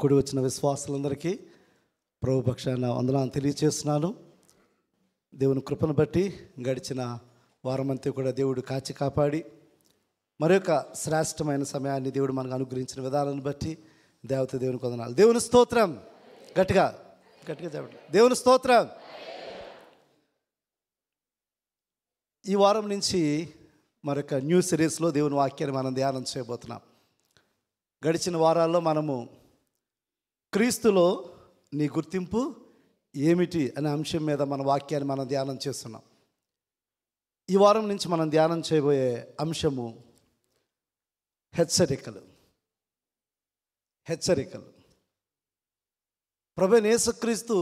కూడి వచ్చిన విశ్వాసులందరికీ ప్రభు పక్షాన వందనాలు తెలియజేస్తున్నాను. దేవుని కృపను బట్టి గడిచిన వారమంతా కూడా దేవుడు కాచి కాపాడి మరొక శ్రేష్టమైన సమయాన్ని దేవుడు మనకు అనుగ్రహించిన విధానాన్ని బట్టి దేవునికి వందనాలు. దేవుని స్తోత్రం. గట్టిగా గట్టిగా చెప్పండి, దేవుని స్తోత్రం. ఈ వారం నుంచి మరొక న్యూ సిరీస్లో దేవుని వాక్యాన్ని మనం ధ్యానం చేయబోతున్నాం. గడిచిన వారాల్లో మనము క్రీస్తులో నీ గుర్తింపు ఏమిటి అనే అంశం మీద మన వాక్యాన్ని మనం ధ్యానం చేస్తున్నాం. ఈ వారం నుంచి మనం ధ్యానం చేయబోయే అంశము హెచ్చరికలు. ప్రభువైన యేసుక్రీస్తు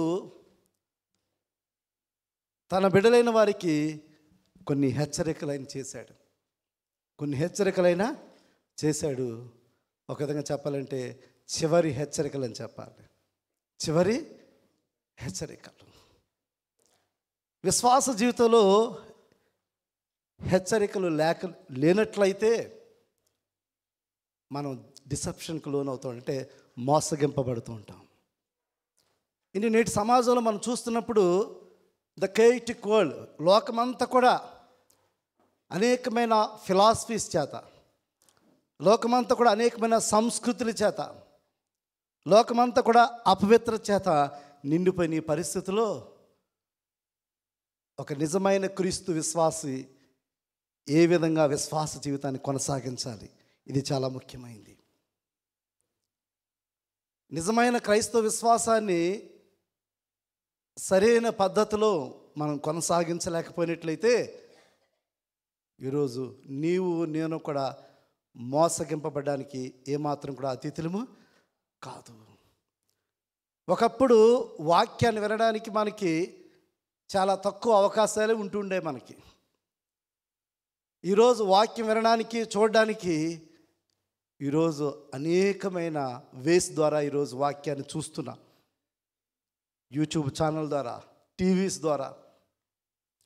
తన బిడ్డలైన వారికి కొన్ని హెచ్చరికలైన చేశాడు. ఒక విధంగా చెప్పాలంటే చివరి హెచ్చరికలు అని చెప్పాలి. చివరి హెచ్చరికలు. విశ్వాస జీవితంలో హెచ్చరికలు లేనట్లయితే మనం డిసెప్షన్కు లోనవుతాం, అంటే మోసగింపబడుతూ ఉంటాం. ఇది నేటి సమాజంలో మనం చూస్తున్నప్పుడు ద కేటిక్ వరల్డ్, లోకమంతా కూడా అనేకమైన ఫిలాసఫీస్ చేత, లోకమంతా కూడా అనేకమైన సంస్కృతుల చేత, లోకమంతా కూడా అపవిత్ర చేత నిండిపోయిన ఈ పరిస్థితిలో ఒక నిజమైన క్రీస్తు విశ్వాసి ఏ విధంగా విశ్వాస జీవితాన్ని కొనసాగించాలి, ఇది చాలా ముఖ్యమైనది. నిజమైన క్రైస్తవ విశ్వాసాన్ని సరైన పద్ధతిలో మనం కొనసాగించలేకపోయినట్లయితే ఈరోజు నీవు నేను కూడా మోసగింపబడడానికి ఏమాత్రం కూడా అతిథులము కాదు. ఒకప్పుడు వాక్యాన్ని వినడానికి మనకి చాలా తక్కువ అవకాశాలే ఉంటుండే. మనకి ఈరోజు వాక్యం వినడానికి, చూడడానికి ఈరోజు అనేకమైన వేస్ ద్వారా ఈరోజు వాక్యాన్ని చూస్తున్నా. యూట్యూబ్ ఛానల్ ద్వారా, టీవీస్ ద్వారా,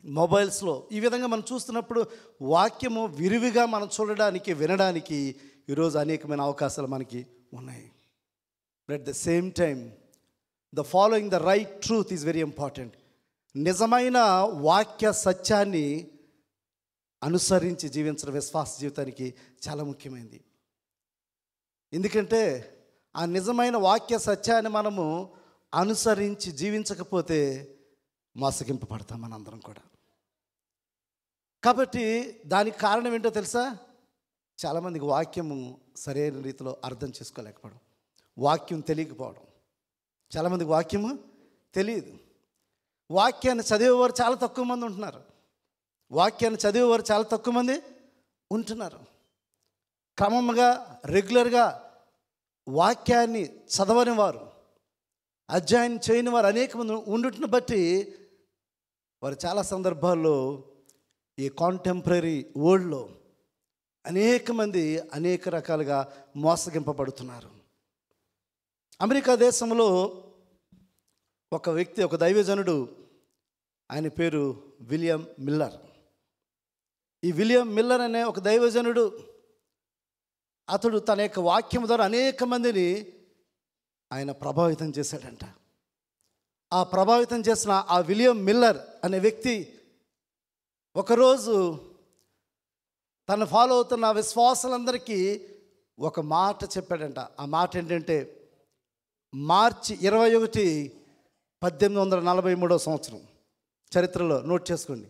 మొబైల్స్లో, ఈ విధంగా మనం చూస్తున్నప్పుడు వాక్యము విరివిగా మనం చూడడానికి, వినడానికి ఈరోజు అనేకమైన అవకాశాలు మనకి ఉన్నాయి. But at the same time the following the right truth is very important. నిజమైన వాక్య సత్యాన్ని అనుసరించి జీవించడం విశ్వాస జీవితానికి చాలా ముఖ్యమైనది. ఎందుకంటే ఆ నిజమైన వాక్య సత్యాన్ని మనము అనుసరించి జీవించకపోతే మోసగింపబడతాం మనందరం కూడా. కాబట్టి దానికి కారణం ఏంటో తెలుసా? చాలామందికి వాక్యము సరైన రీతిలో అర్థం చేసుకోలేకపోవడం, వాక్యం తెలియకపోవడం. చాలామందికి వాక్యము తెలియదు. వాక్యాన్ని చదివేవారు చాలా తక్కువ మంది ఉంటున్నారు. క్రమంగా రెగ్యులర్గా వాక్యాన్ని చదవని వారు, అధ్యయనం చేయని వారు అనేక మంది ఉండుటను బట్టి వారు చాలా సందర్భాల్లో ఈ కాంటెంపరీ వరల్డ్లో అనేక మంది అనేక రకాలుగా మోసగింపబడుతున్నారు. అమెరికా దేశంలో ఒక వ్యక్తి, ఒక దైవజనుడు, ఆయన పేరు విలియం మిల్లర్. ఈ విలియం మిల్లర్ అనే ఒక దైవజనుడు, అతడు తన యొక్క వాక్యం ద్వారా అనేక మందిని ఆయన ప్రభావితం చేశాడంట. ఆ ప్రభావితం చేసిన ఆ విలియం మిల్లర్ అనే వ్యక్తి ఒకరోజు తను ఫాలో అవుతున్న విశ్వాసులందరికీ ఒక మాట చెప్పాడంట. ఆ మాట ఏంటంటే, మార్చి 21, 1843 సంవత్సరం. చరిత్రలో నోట్ చేసుకోండి.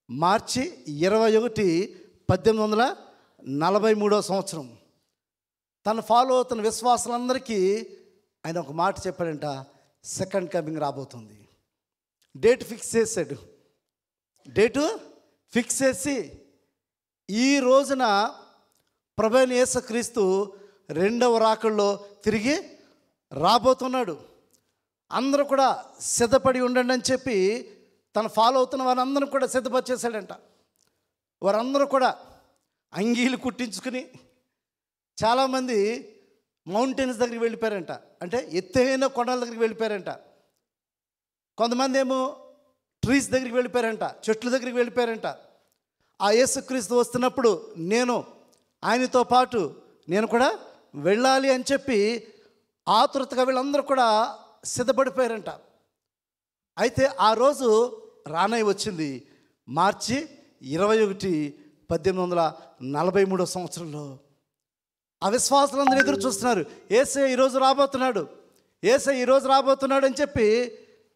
మార్చి 21, 1843 సంవత్సరం. తను ఫాలో అవుతున్న విశ్వాసులందరికీ ఆయన ఒక మాట చెప్పాడంట, సెకండ్ కమింగ్ రాబోతుంది. డేట్ ఫిక్స్ చేసి ఈ రోజున ప్రభువైన యేసుక్రీస్తు రెండవ రాకడలో తిరిగి రాబోతున్నాడు, అందరూ కూడా సిద్ధపడి ఉండండి అని చెప్పి తను ఫాలో అవుతున్న వారందరూ కూడా సిద్ధపరిచేశాడంట. వారందరూ కూడా అంగీలు కుట్టించుకుని చాలామంది మౌంటైన్స్ దగ్గరికి వెళ్ళిపోయారంట, అంటే ఎత్తైన కొండల దగ్గరికి వెళ్ళిపోయారంట. కొంతమంది ఏమో ట్రీస్ దగ్గరికి వెళ్ళిపోయారంట, చెట్ల దగ్గరికి వెళ్ళిపోయారంట. ఆ యేసుక్రీస్తు వస్తున్నప్పుడు ఆయనతో పాటు నేను కూడా వెళ్ళాలి అని చెప్పి ఆతృతగా వీళ్ళందరూ కూడా సిద్ధపడిపోయారంట. అయితే ఆ రోజు రానై వచ్చింది మార్చి 21, 1843 సంవత్సరంలో. అవిశ్వాసులందరూ ఎదురు చూస్తున్నారు. యేసయ్య ఈరోజు రాబోతున్నాడు, యేసయ్య ఈరోజు రాబోతున్నాడు అని చెప్పి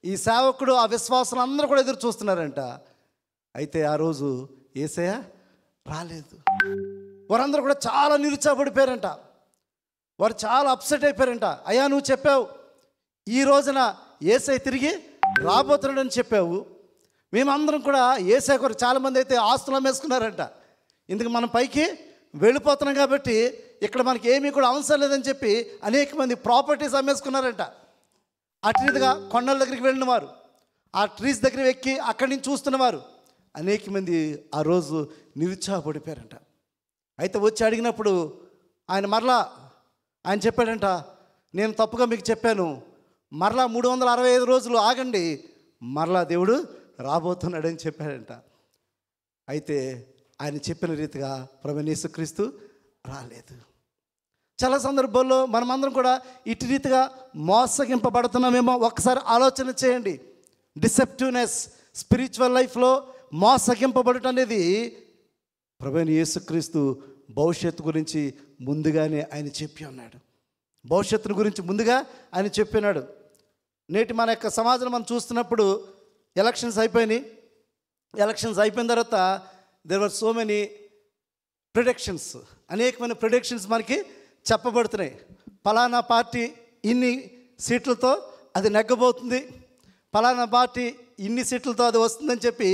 ఈ సేవకుడు ఆ విశ్వాసులందరూ కూడా ఎదురు చూస్తున్నారంట. అయితే ఆ రోజు యేసయ్య రాలేదు. వారందరూ కూడా చాలా నిరుత్సాహపడిపోయారంట. వారు చాలా అప్సెట్ అయిపోయారంట. అయ్యా, నువ్వు చెప్పావు ఈ రోజున యేసయ్య తిరిగి రాబోతున్నాడు అని చెప్పావు. మేమందరం కూడా యేసయ్య కొరకు చాలామంది అయితే ఆస్తులు అమ్మేసుకున్నారంట. ఇందుకు మనం పైకి వెళ్ళిపోతున్నాం కాబట్టి ఇక్కడ మనకి ఏమీ కూడా అవసరం లేదని చెప్పి అనేక మంది ప్రాపర్టీస్ అమ్మేసుకున్నారంట. అటు రీతిగా కొండల దగ్గరికి వెళ్ళిన వారు, ఆ ట్రీస్ దగ్గర ఎక్కి అక్కడి నుంచి చూస్తున్నవారు అనేక మంది ఆ రోజు నిరుత్సాహపడిపోయారంట. అయితే వచ్చి అడిగినప్పుడు ఆయన చెప్పాడంట, నేను తప్పుగా మీకు చెప్పాను, మరలా 365 రోజులు ఆగండి, మరలా దేవుడు రాబోతున్నాడని చెప్పాడంట. అయితే ఆయన చెప్పిన రీతిగా ప్రభువైన యేసుక్రీస్తు రాలేదు. చాలా సందర్భాల్లో మనమందరం కూడా ఇటు రీతిగా మోసగింపబడుతున్నామేమో ఒక్కసారి ఆలోచన చేయండి. డిసెప్టివ్నెస్, స్పిరిచువల్ లైఫ్లో మోసగింపబడటం అనేది ప్రభువైన యేసుక్రీస్తు భవిష్యత్తు గురించి ముందుగానే ఆయన చెప్పి ఉన్నాడు. భవిష్యత్తును గురించి ముందుగా ఆయన చెప్పినాడు. నేటి మన యొక్క సమాజంలో మనం చూస్తున్నప్పుడు ఎలక్షన్స్ అయిపోయినాయి. ఎలక్షన్స్ అయిపోయిన తర్వాత there were so many predictions, అనేకమైన ప్రిడిక్షన్స్ మనకి చెప్పబడుతున్నాయి. ఫలానా పార్టీ ఇన్ని సీట్లతో అది నెగ్గబోతుంది, ఫలానా పార్టీ ఇన్ని సీట్లతో అది వస్తుందని చెప్పి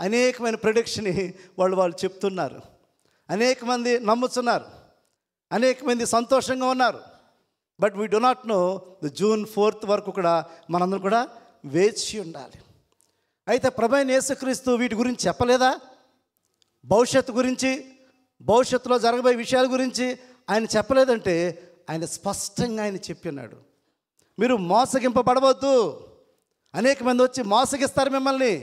అనేకమైన ప్రిడిక్షన్ వాళ్ళు చెప్తున్నారు. అనేక మంది నమ్ముతున్నారు, అనేక మంది సంతోషంగా ఉన్నారు. But we do not know June 4th వరకు కూడా మనందరం కూడా వేచి ఉండాలి. అయితే ప్రభువైన యేసుక్రీస్తు వీటి గురించి చెప్పలేదా? భవిష్యత్తు గురించి, భవిష్యత్తులో జరగబోయే విషయాల గురించి ఆయన చెప్పలేదంటే ఆయన స్పష్టంగా ఆయన చెప్పి ఉన్నాడు. మీరు మోసగింపబడవద్దు, అనేక మంది వచ్చి మోసగిస్తారు మిమ్మల్ని,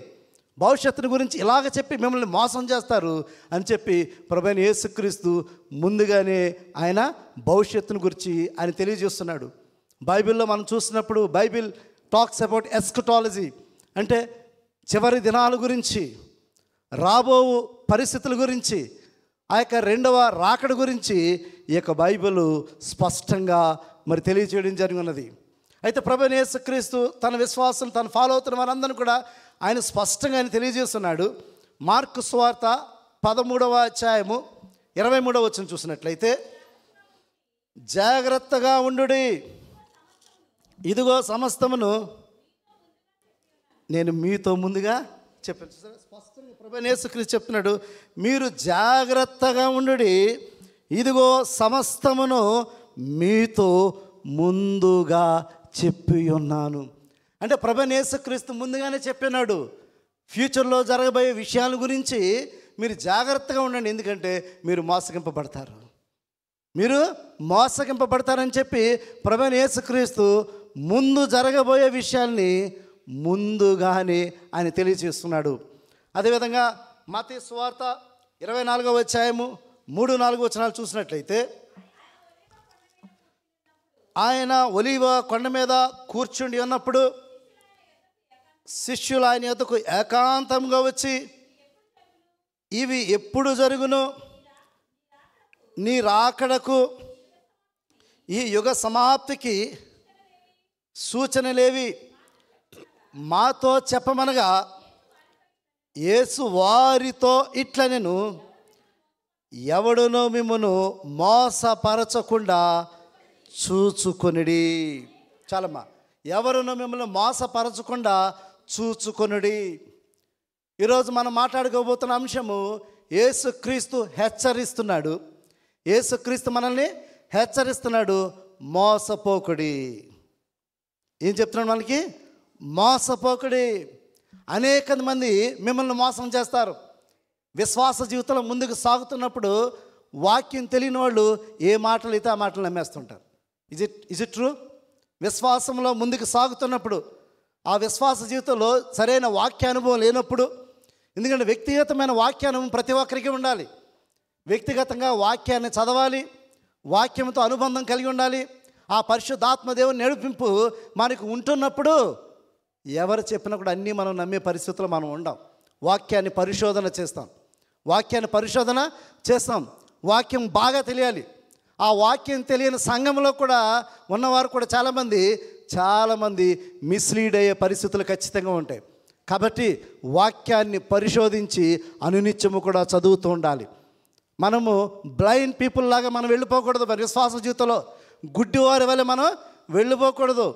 భవిష్యత్తుని గురించి ఇలాగ చెప్పి మిమ్మల్ని మోసం చేస్తారు అని చెప్పి ప్రభువైన యేసుక్రీస్తు ముందుగానే ఆయన భవిష్యత్తుని గురించి ఆయన తెలియజేస్తున్నాడు. బైబిల్లో మనం చూసినప్పుడు బైబిల్ టాక్స్ అబౌట్ ఎస్కటాలజీ, అంటే చివరి దినాల గురించి, రాబో పరిస్థితుల గురించి, ఆ యొక్క రెండవ రాకడ గురించి ఈ యొక్క బైబిల్ స్పష్టంగా మరి తెలియజేయడం జరిగినది. అయితే ప్రభువైన యేసుక్రీస్తు తన విశ్వాసం తను ఫాలో అవుతున్న వారందరినీ కూడా ఆయన స్పష్టంగా ఆయన తెలియజేస్తున్నాడు. మార్కు సువార్త 13వ అధ్యాయము 23వ వచనం చూసినట్లయితే, జాగ్రత్తగా ఉండుడి, ఇదిగో సమస్తమును నేను మీతో ముందుగా చెప్పాను. స్పష్టంగా ప్రభువైన యేసుక్రీస్తు చెప్తున్నాడు, మీరు జాగ్రత్తగా ఉండుడి, ఇదిగో సమస్తమును మీతో ముందుగా చెప్పి ఉన్నాను. అంటే ప్రభువైన యేసుక్రీస్తు ముందుగానే చెప్పినాడు ఫ్యూచర్లో జరగబోయే విషయాల గురించి మీరు జాగ్రత్తగా ఉండండి, ఎందుకంటే మీరు మోసగింపబడతారని చెప్పి ప్రభువైన యేసుక్రీస్తు ముందు జరగబోయే విషయాల్ని ముందుగానే ఆయన తెలియజేస్తున్నాడు. అదేవిధంగా మత్తయి సువార్త 24వ అధ్యాయము 3-4 వచనాలు చూసినట్లయితే, ఆయన ఒలీవ కొండ మీద కూర్చుండి ఉన్నప్పుడు శిష్యులు ఆయన యొద్దకు ఏకాంతంగా వచ్చి, ఇవి ఎప్పుడు జరుగును, నీ రాకడకు ఈ యుగ సమాప్తికి సూచనలేవి మాతో చెప్పమనగా, యేసు వారితో ఇట్లా, నేను ఎవడునో మిమ్మును మోసపరచకుండా చూచుకొనిడి. చాలమ్మా, ఎవరునో మిమ్మల్ని మోసపరచకుండా చూచుకొనుడి. ఈరోజు మనం మాట్లాడుకోబోతున్న అంశము యేసుక్రీస్తు హెచ్చరిస్తున్నాడు. యేసుక్రీస్తు మనల్ని హెచ్చరిస్తున్నాడు, మోసపోకుడి. ఏం చెప్తున్నాడు మనకి? మోసపోకుడి. అనేక మంది మిమ్మల్ని మోసం చేస్తారు. విశ్వాస జీవితంలో ముందుకు సాగుతున్నప్పుడు వాక్యం తెలియని వాళ్ళు ఏ మాటలు అయితే ఆ మాటలు నమ్మేస్తుంటారు. Is it true? విశ్వాసంలో ముందుకు సాగుతున్నప్పుడు ఆ విశ్వాస జీవితంలో సరైన వాక్యానుభవం లేనప్పుడు, ఎందుకంటే వ్యక్తిగతమైన వాక్యానుభవం ప్రతి ఒక్కరికి ఉండాలి. వ్యక్తిగతంగా వాక్యాన్ని చదవాలి, వాక్యంతో అనుబంధం కలిగి ఉండాలి. ఆ పరిశుద్ధాత్మ దేవుని నడిపింపు మనకు ఉంటున్నప్పుడు ఎవరు చెప్పినా కూడా అన్నీ మనం నమ్మే పరిస్థితుల్లో మనం ఉండం. వాక్యాన్ని పరిశోధన చేస్తాం, వాక్యం బాగా తెలియాలి. ఆ వాక్యం తెలియని సంఘంలో కూడా ఉన్నవారు కూడా చాలామంది మిస్లీడ్ అయ్యే పరిస్థితులు ఖచ్చితంగా ఉంటాయి. కాబట్టి వాక్యాన్ని పరిశోధించి అనునిత్యము కూడా చదువుతూ ఉండాలి. మనము బ్లైండ్ పీపుల్ లాగా మనం వెళ్ళిపోకూడదు. మరి విశ్వాస జీవితంలో గుడ్డివారి వలె మనం వెళ్ళిపోకూడదు.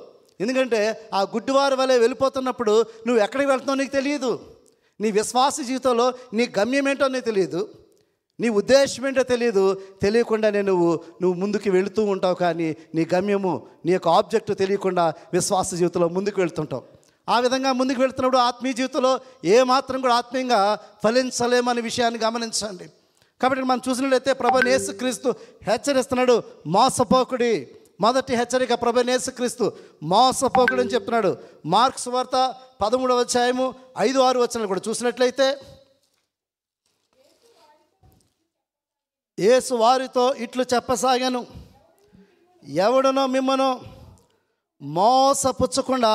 ఎందుకంటే ఆ గుడ్డివారి వలె వెళ్ళిపోతున్నప్పుడు నువ్వు ఎక్కడికి వెళ్తున్నావు నీకు తెలియదు. నీ విశ్వాస జీవితంలో నీ గమ్యం ఏంటో నీకు తెలియదు, నీ ఉద్దేశం ఏంటో తెలియకుండానే నువ్వు ముందుకు వెళుతూ ఉంటావు. కానీ నీ గమ్యము, నీ యొక్క ఆబ్జెక్ట్ తెలియకుండా విశ్వాస జీవితంలో ముందుకు వెళ్తుంటావు. ఆ విధంగా ముందుకు వెళ్తున్నప్పుడు ఆత్మీయ జీవితంలో ఏమాత్రం కూడా ఆత్మీయంగా ఫలించలేమనే విషయాన్ని గమనించండి. కాబట్టి మనం చూసినట్లయితే ప్రభువైన యేసుక్రీస్తు హెచ్చరిస్తున్నాడు, మోసపోకుడి. మొదటి హెచ్చరిక ప్రభువైన యేసుక్రీస్తు మోసపోకుడు అని చెప్తున్నాడు. మార్కు సువార్త 13వ అధ్యాయము 5-6 వచనాలు కూడా చూసినట్లయితే, యేసు వారితో ఇట్లు చెప్పసాగాను, ఎవడునో మిమ్మను మోసపుచ్చకుండా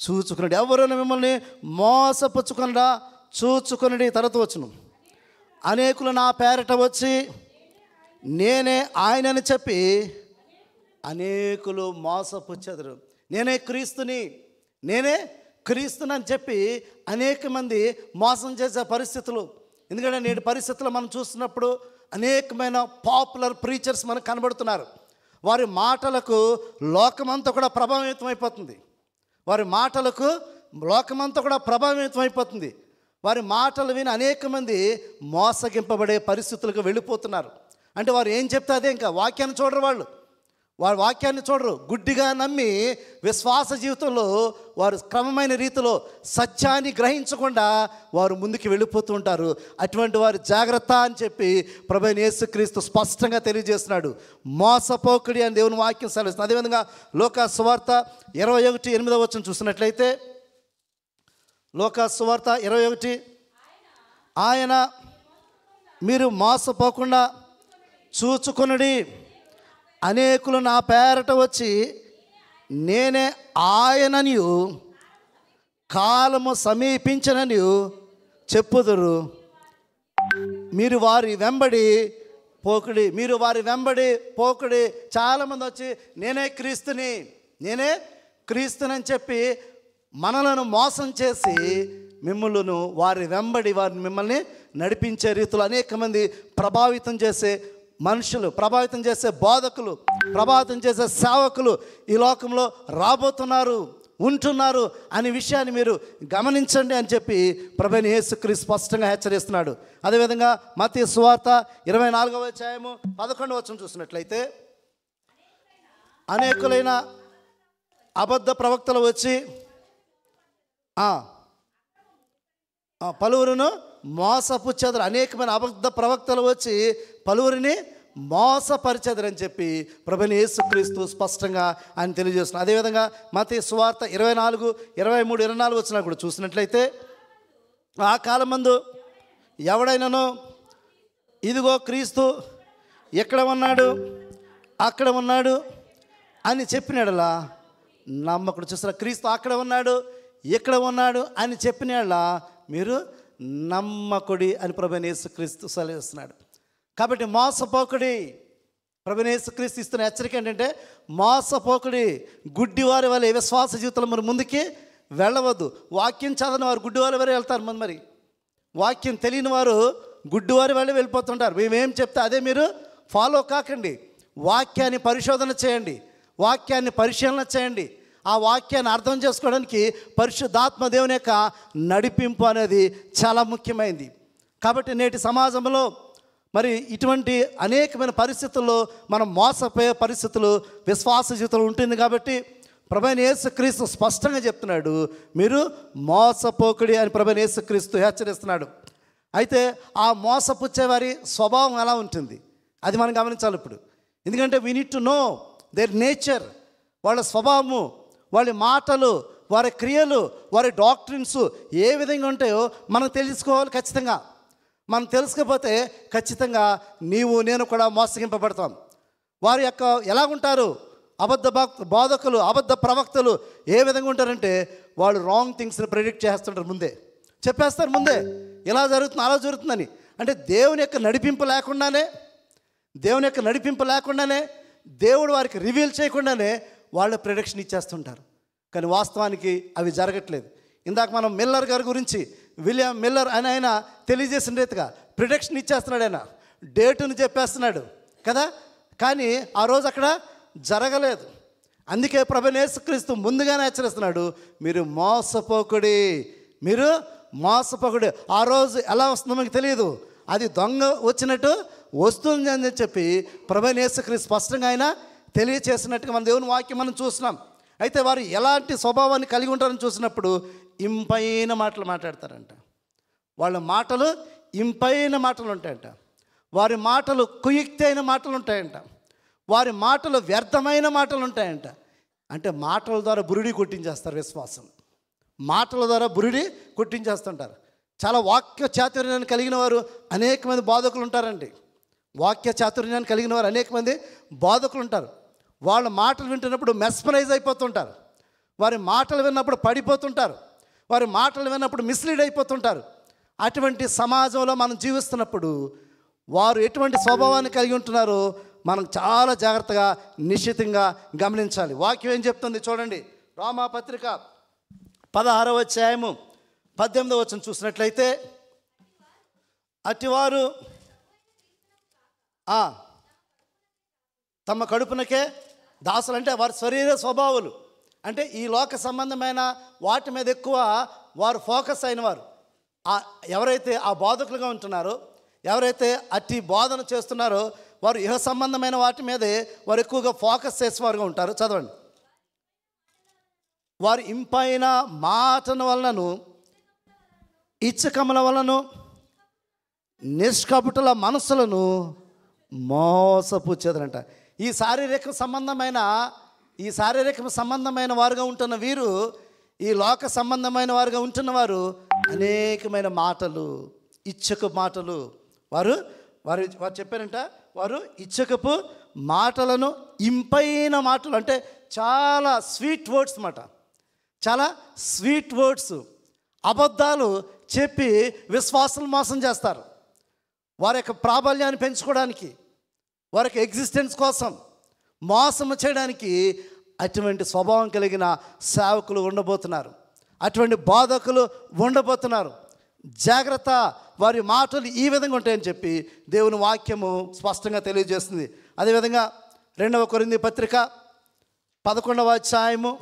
చూచుకున్నాడు. ఎవరునో మిమ్మల్ని మోసపుచ్చకుండా చూచుకునడి. తర్వాత వచ్చును, అనేకులు నా పేరట వచ్చి నేనే ఆయనని చెప్పి అనేకులు మోసపుచ్చెదరు. నేనే క్రీస్తుని అని చెప్పి అనేక మంది మోసం చేసే పరిస్థితులు. ఎందుకంటే నేటి పరిస్థితుల్లో మనం చూస్తున్నప్పుడు అనేకమైన పాపులర్ ప్రీచర్స్ మనకు కనబడుతున్నారు. వారి మాటలకు లోకమంతా కూడా ప్రభావితం అయిపోతుంది. వారి మాటలు విని అనేక మంది మోసగింపబడే పరిస్థితులకు వెళ్ళిపోతున్నారు. అంటే వారు ఏం చెప్తే అదే, ఇంకా వాక్యాన్ని చూడరు. వారు వాక్యాన్ని చూడరు, గుడ్డిగా నమ్మి విశ్వాస జీవితంలో వారు క్రమమైన రీతిలో సత్యాన్ని గ్రహించకుండా వారు ముందుకు వెళ్ళిపోతూ ఉంటారు. అటువంటి వారు జాగ్రత్త అని చెప్పి ప్రభువైన యేసుక్రీస్తు స్పష్టంగా తెలియజేస్తున్నాడు. మోసపోకుడి అని దేవుని వాక్యం సెలవిస్తుంది. అదేవిధంగా లోకాసు సువార్త 21:8 చూసినట్లయితే, లోకాసు సువార్త 21, ఆయన మీరు మోసపోకుండా చూచుకొనుడి, అనేకులు నా పేరట వచ్చి నేనే ఆయననియు కాలము సమీపించననియు చెప్పుదురు. మీరు వారి వెంబడి పోకుడి. చాలామంది వచ్చి నేనే క్రీస్తుని అని చెప్పి మనలను మోసం చేసి మిమ్మల్ని నడిపించే రీతిలో అనేక మంది ప్రభావితం చేసే మనుషులు, ప్రభావితం చేసే బోధకులు, ప్రభావితం చేసే సేవకులు ఈ లోకంలో ఉంటున్నారు అనే విషయాన్ని మీరు గమనించండి అని చెప్పి ప్రభువైన యేసుక్రీస్తు స్పష్టంగా హెచ్చరిస్తున్నాడు. అదేవిధంగా మత్తయి సువార్త 24వ అధ్యాయము 11వ వచనం చూసినట్లయితే, అనేకులైన అబద్ధ ప్రవక్తలు వచ్చి పలువురును మోసపుచ్చెదరు. అనేకమైన అబద్ధ ప్రవక్తలు వచ్చి పలువురిని మోసపరిచెదరని చెప్పి ప్రభువైన యేసుక్రీస్తు స్పష్టంగా ఆయన తెలియజేస్తున్నారు. అదేవిధంగా మత్తయి సువార్త 24, 23, 24 వచనాలు కూడా చూసినట్లయితే, ఆ కాలమందు ఎవడైనానో ఇదిగో క్రీస్తు ఎక్కడ ఉన్నాడు అక్కడ ఉన్నాడు అని చెప్పినాడలా నమ్మకుడు. చూస్తారా, క్రీస్తు అక్కడ ఉన్నాడు ఇక్కడ ఉన్నాడు అని చెప్పినాడలా మీరు నమ్మకుడి అని ప్రభువైన యేసుక్రీస్తు సెలవిస్తున్నాడు. కాబట్టి మోసపోకుడి. ప్రభువైన యేసుక్రీస్తు ఇస్తున్న హెచ్చరిక ఏంటంటే మోసపోకుడి. గుడ్డివారి వల్ల విశ్వాస జీవితంలో మరి ముందుకి వెళ్ళవద్దు. వాక్యం చదవని వారు గుడ్డివారి వరే వెళ్తారు. మరి వాక్యం తెలియని వారు గుడ్డివారి వల్లే వెళ్ళిపోతుంటారు. మేమేం చెప్తే అదే మీరు ఫాలో కాకండి. వాక్యాన్ని పరిశోధన చేయండి, వాక్యాన్ని పరిశీలన చేయండి. ఆ వాక్యాన్ని అర్థం చేసుకోవడానికి పరిశుద్ధాత్మ దేవుని యొక్క నడిపింపు అనేది చాలా ముఖ్యమైనది. కాబట్టి నేటి సమాజంలో మరి ఇటువంటి అనేకమైన పరిస్థితుల్లో మనం మోసపోయే పరిస్థితులు విశ్వాస జీవితంలో ఉంటుంది. కాబట్టి ప్రభువైన యేసుక్రీస్తు స్పష్టంగా చెప్తున్నాడు, మీరు మోసపోకుడి అని ప్రభువైన యేసుక్రీస్తు హెచ్చరిస్తున్నాడు. అయితే ఆ మోసపుచ్చేవారి స్వభావం ఎలా ఉంటుంది అది మనం గమనించాలి ఇప్పుడు. ఎందుకంటే we need to know there nature, వాళ్ళ స్వభావము, వాళ్ళ మాటలు, వారి క్రియలు, వారి డాక్ట్రిన్స్ ఏ విధంగా ఉంటాయో మనం తెలుసుకోవాలి. ఖచ్చితంగా మనం తెలుసుకోకపోతే ఖచ్చితంగా నేను కూడా మోసగింపబడతాం. వారి యొక్క ఎలాగుంటారు, బోధకులు, అబద్ధ ప్రవక్తలు ఏ విధంగా ఉంటారంటే వాళ్ళు రాంగ్ థింగ్స్ని ప్రెడిక్ట్ చేస్తుంటారు, ముందే చెప్పేస్తారు, ముందే ఇలా జరుగుతుంది అలా జరుగుతుందని. అంటే దేవుని యొక్క నడిపింపు లేకుండానే దేవుడు వారికి రివీల్ చేయకుండానే వాళ్ళ ప్రెడిక్షన్ ఇచ్చేస్తుంటారు. కానీ వాస్తవానికి అవి జరగట్లేదు. ఇందాక మనం మిల్లర్ గారి గురించి, విలియం మిల్లర్ అని ఆయన తెలియజేసిన రీతిగా ప్రిడిక్షన్ ఇచ్చేస్తున్నాడు, ఆయన డేటును చెప్పేస్తున్నాడు కదా. కానీ ఆ రోజు అక్కడ జరగలేదు. అందుకే ప్రభువైన యేసుక్రీస్తు ముందుగానే హెచ్చరిస్తున్నాడు, మీరు మోసపోకుడి. ఆ రోజు ఎలా వస్తుందో మీకు తెలియదు, అది దొంగ వచ్చినట్టు వస్తుంది అని చెప్పి ప్రభువైన యేసుక్రీస్తు స్పష్టంగా ఆయన తెలియచేసినట్టుగా మన దేవుని వాక్యం మనం చూస్తున్నాం. అయితే వారు ఎలాంటి స్వభావాన్ని కలిగి ఉంటారని చూసినప్పుడు ఇంపైన మాటలు మాట్లాడతారంట. వాళ్ళ మాటలు ఇంపైన మాటలు ఉంటాయంట. వారి మాటలు కుయుక్తి అయిన మాటలు ఉంటాయంట. వారి మాటలు వ్యర్థమైన మాటలు ఉంటాయంట. అంటే మాటల ద్వారా బురిడి కొట్టించేస్తారు విశ్వాసం. మాటల ద్వారా బురిడి కొట్టించేస్తుంటారు. చాలా వాక్య చాతుర్యాన్ని కలిగిన వారు అనేక మంది బోధకులు ఉంటారండి. వాక్య చాతుర్యాన్ని కలిగిన వారు అనేక మంది బోధకులు ఉంటారు. వాళ్ళ మాటలు వింటున్నప్పుడు మెస్మరైజ్ అయిపోతుంటారు. వారి మాటలు విన్నప్పుడు పడిపోతుంటారు. వారి మాటలు విన్నప్పుడు మిస్లీడ్ అయిపోతుంటారు. అటువంటి సమాజంలో మనం జీవిస్తున్నప్పుడు వారు ఎటువంటి స్వభావాన్ని కలిగి ఉంటున్నారో మనం చాలా జాగ్రత్తగా నిశ్చితంగా గమనించాలి. వాక్యం ఏం చెప్తుంది చూడండి. రోమాపత్రిక 16వ అధ్యాయము 18వ వచనం చూసినట్లయితే, అటివారు తమ కడుపునకే దాసులు, అంటే వారి శరీర స్వభావాలు, అంటే ఈ లోక సంబంధమైన వాటి మీద ఎక్కువ వారు ఫోకస్ అయిన వారు. ఎవరైతే ఆ బోధకులుగా ఉంటున్నారో, ఎవరైతే అట్టి బోధన చేస్తున్నారో వారు ఇహ సంబంధమైన వాటి మీదే వారు ఎక్కువగా ఫోకస్ చేసేవారుగా ఉంటారు. చదవండి. వారి ఇంపైన మాటల వలనను ఇచ్చకముల వలన నిష్కపటుల మనసులను మోసపుచ్చేదనంట. ఈ శారీరక సంబంధమైన వారుగా ఉంటున్న వీరు, ఈ లోక సంబంధమైన వారుగా ఉంటున్న వారు అనేకమైన మాటలు, ఇచ్చక మాటలు, వారు చెప్పారంట, వారు ఇచ్చకపు మాటలను ఇంపైన మాటలు, అంటే చాలా స్వీట్ వర్డ్స్ మాట, చాలా స్వీట్ వర్డ్స్, అబద్ధాలు చెప్పి విశ్వాసం మోసం చేస్తారు. వారి యొక్క ప్రాబల్యాన్ని పెంచుకోవడానికి, వారి యొక్క ఎగ్జిస్టెన్స్ కోసం మోసం చేయడానికి అటువంటి స్వభావం కలిగిన సేవకులు ఉండబోతున్నారు. అటువంటి బోధకులు ఉండబోతున్నారు. జాగ్రత్త, వారి మాటలు ఈ విధంగా ఉంటాయని చెప్పి దేవుని వాక్యము స్పష్టంగా తెలియజేస్తుంది. అదేవిధంగా 2వ కొరింథీ పత్రిక 11వ అధ్యాయము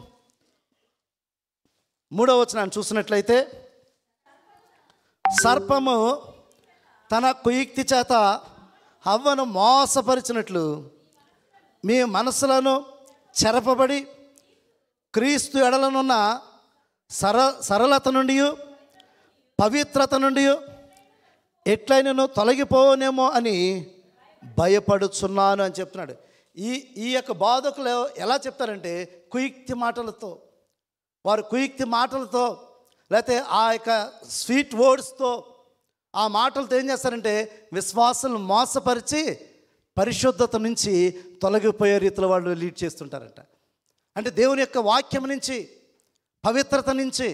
3వ వచనాన్ని చూసినట్లయితే, సర్పము తన కుయుక్తి చేత హవ్వను మోసపరిచినట్లు మీ మనసులను చెరపబడి క్రీస్తు ఎడలనున్న సరళత నుండి పవిత్రత నుండి ఎట్లయినను తొలగిపోనేమో అని భయపడుచున్నాను అని చెప్తున్నాడు. ఈ యొక్క బోధకులు ఎలా చెప్తారంటే కుయుక్తి మాటలతో, వారు కుయుక్తి మాటలతో లేకపోతే ఆ యొక్క స్వీట్ వర్డ్స్తో, ఆ మాటలతో ఏం చేస్తారంటే విశ్వాసాలను మోసపరిచి పరిశుద్ధత నుంచి తొలగిపోయే రీతిలో వాళ్ళు లీడ్ చేస్తుంటారంట. అంటే దేవుని యొక్క వాక్యం నుంచి, పవిత్రత నుంచి,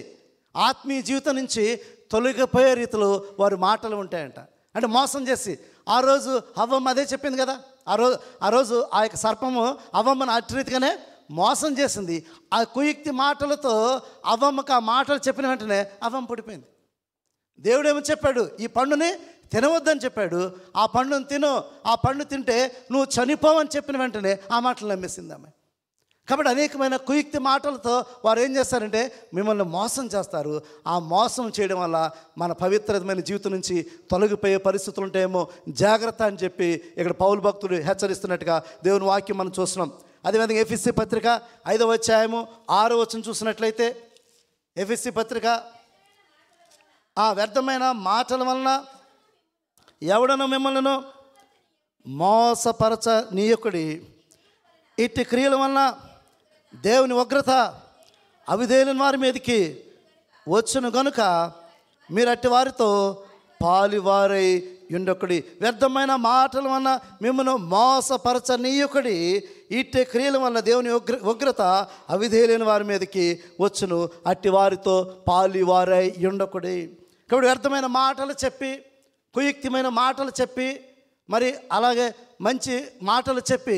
ఆత్మీయ జీవితం నుంచి తొలగిపోయే రీతిలో వారి మాటలు ఉంటాయంట. అంటే మోసం చేసి, ఆ రోజు హవ్వమ్మ అదే చెప్పింది కదా, ఆ రోజు ఆ యొక్క సర్పము హవ్వమ్మను అట్టి రీతిగానే మోసం చేసింది. ఆ కుయుక్తి మాటలతో అవ్వమ్మకు ఆ మాటలు చెప్పిన వెంటనే అవ్వమ్మ పడిపోయింది. దేవుడు ఏమో చెప్పాడు, ఈ పండుని తినవద్దని చెప్పాడు. ఆ పండును తిను, ఆ పండు తింటే నువ్వు చనిపోవని చెప్పిన వెంటనే ఆ మాటలు నమ్మేసింది ఆమె. కాబట్టి అనేకమైన కుయుక్తి మాటలతో వారు ఏం చేస్తారంటే మిమ్మల్ని మోసం చేస్తారు. ఆ మోసం చేయడం వల్ల మన పవిత్రమైన జీవితం నుంచి తొలగిపోయే పరిస్థితులు ఉంటాయేమో, జాగ్రత్త అని చెప్పి ఇక్కడ పౌలు భక్తుడు హెచ్చరిస్తున్నట్టుగా దేవుని వాక్యం మనం చూస్తున్నాం. అదేవిధంగా ఎఫెసీ పత్రిక 5వ అధ్యాయము 6వ వచనం చూసినట్లయితే, ఎఫెసీ పత్రిక, వ్యర్థమైన మాటల వలన ఎవడనో మిమ్మల్ని మోసపరచ నీయకుడి, ఇట్టి క్రియల వలన దేవుని ఉగ్రత అవిధేయులైన వారి మీదకి వచ్చును గనుక మీరు అట్టి వారితో పాలివారై ఉండొకడి. వ్యర్థమైన మాటల వలన మిమ్మల్ని మోసపరచనీయకుడి, ఇట్టే క్రియల వలన దేవుని ఉగ్రత అవిధేయులైన వారి మీదకి వచ్చును, అట్టి వారితో పాలివారై ఉండకుడి. కాబట్టి వ్యర్థమైన మాటలు చెప్పి, కుయుక్తమైన మాటలు చెప్పి, మరి అలాగే మంచి మాటలు చెప్పి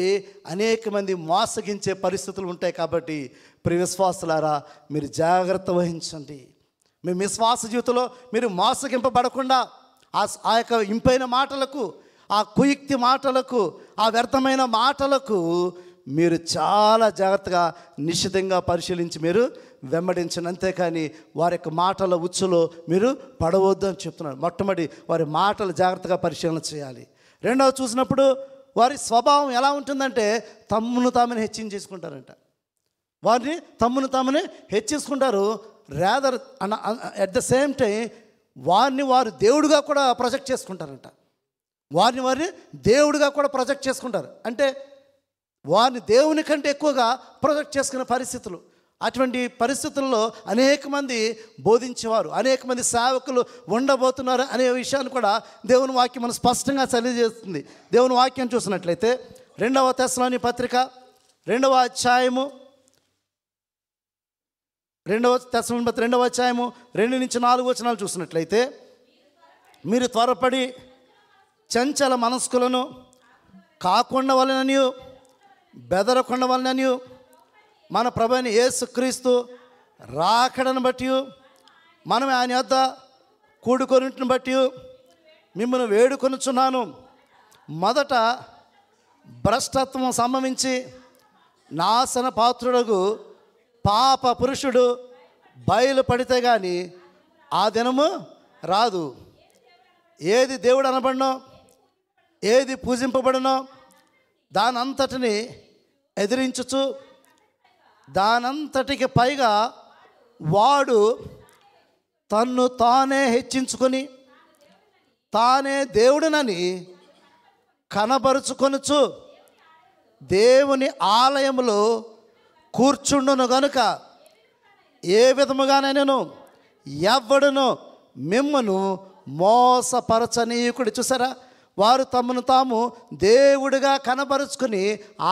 అనేక మంది మోసగించే పరిస్థితులు ఉంటాయి. కాబట్టి ప్రియ విశ్వాసులారా, మీరు జాగ్రత్త వహించండి. మీ విశ్వాస జీవితంలో మీరు మోసగింపబడకుండా ఆ యొక్క ఇంపైన మాటలకు, ఆ కుయుక్తి మాటలకు, ఆ వ్యర్థమైన మాటలకు మీరు చాలా జాగ్రత్తగా నిశ్చితంగా పరిశీలించి మీరు వెంబడించండి. అంతేకాని వారి యొక్క మాటల ఉచ్చులో మీరు పడవద్దు అని చెప్తున్నారు. మొట్టమొదటి వారి మాటలు జాగ్రత్తగా పరిశీలన చేయాలి. రెండవ చూసినప్పుడు వారి స్వభావం ఎలా ఉంటుందంటే తమ్మును తామని హెచ్చించేసుకుంటారంట. వారిని తమ్మును తామని హెచ్చించుకుంటారు. Rather at the same time వారిని వారు దేవుడిగా కూడా ప్రొజెక్ట్ చేసుకుంటారంట. వారిని దేవుడిగా కూడా ప్రొజెక్ట్ చేసుకుంటారు. అంటే వారిని దేవుని కంటే ఎక్కువగా ప్రొజెక్ట్ చేసుకునే పరిస్థితులు. అటువంటి పరిస్థితుల్లో అనేక మంది బోధించేవారు, అనేక మంది సేవకులు ఉండబోతున్నారు అనే విషయాన్ని కూడా దేవుని వాక్యం మనం స్పష్టంగా తెలియజేస్తుంది. దేవుని వాక్యం చూసినట్లయితే 2వ తెస్సలోని పత్రిక 2వ అధ్యాయము 2వ తెస్సలోని పత్రిక 2వ అధ్యాయము 2 నుంచి 4 వచనాలు చూసినట్లయితే, మీరు త్వరపడి చంచల మనస్కులను కాకుండా వలననియు బెదరకుండా వలననియు మన ప్రభువైన యేసుక్రీస్తు రాకడను బట్టి మనం ఆయన యొద్ద కూడుకొనుటను బట్టి మిమ్మల్ని వేడుకొనుచున్నాను. మొదట భ్రష్టత్వం సంభవించి నాశన పాత్రుడగు పాప పురుషుడు బయలుపడితే కానీ ఆ దినము రాదు. ఏది దేవుడు అనబడినో, ఏది పూజింపబడినో దానంతటిని ఎదిరించుచు, దానంతటికి పైగా వాడు తన్ను తానే హెచ్చించుకొని తానే దేవుడినని కనబరుచుకొనుచు దేవుని ఆలయములో కూర్చుండును గనుక ఏ విధముగానైనను ఎవ్వడును మిమ్మును మోసపరచనీయుకుడు. చూసారా, వారు తమను తాము దేవుడిగా కనబరుచుకుని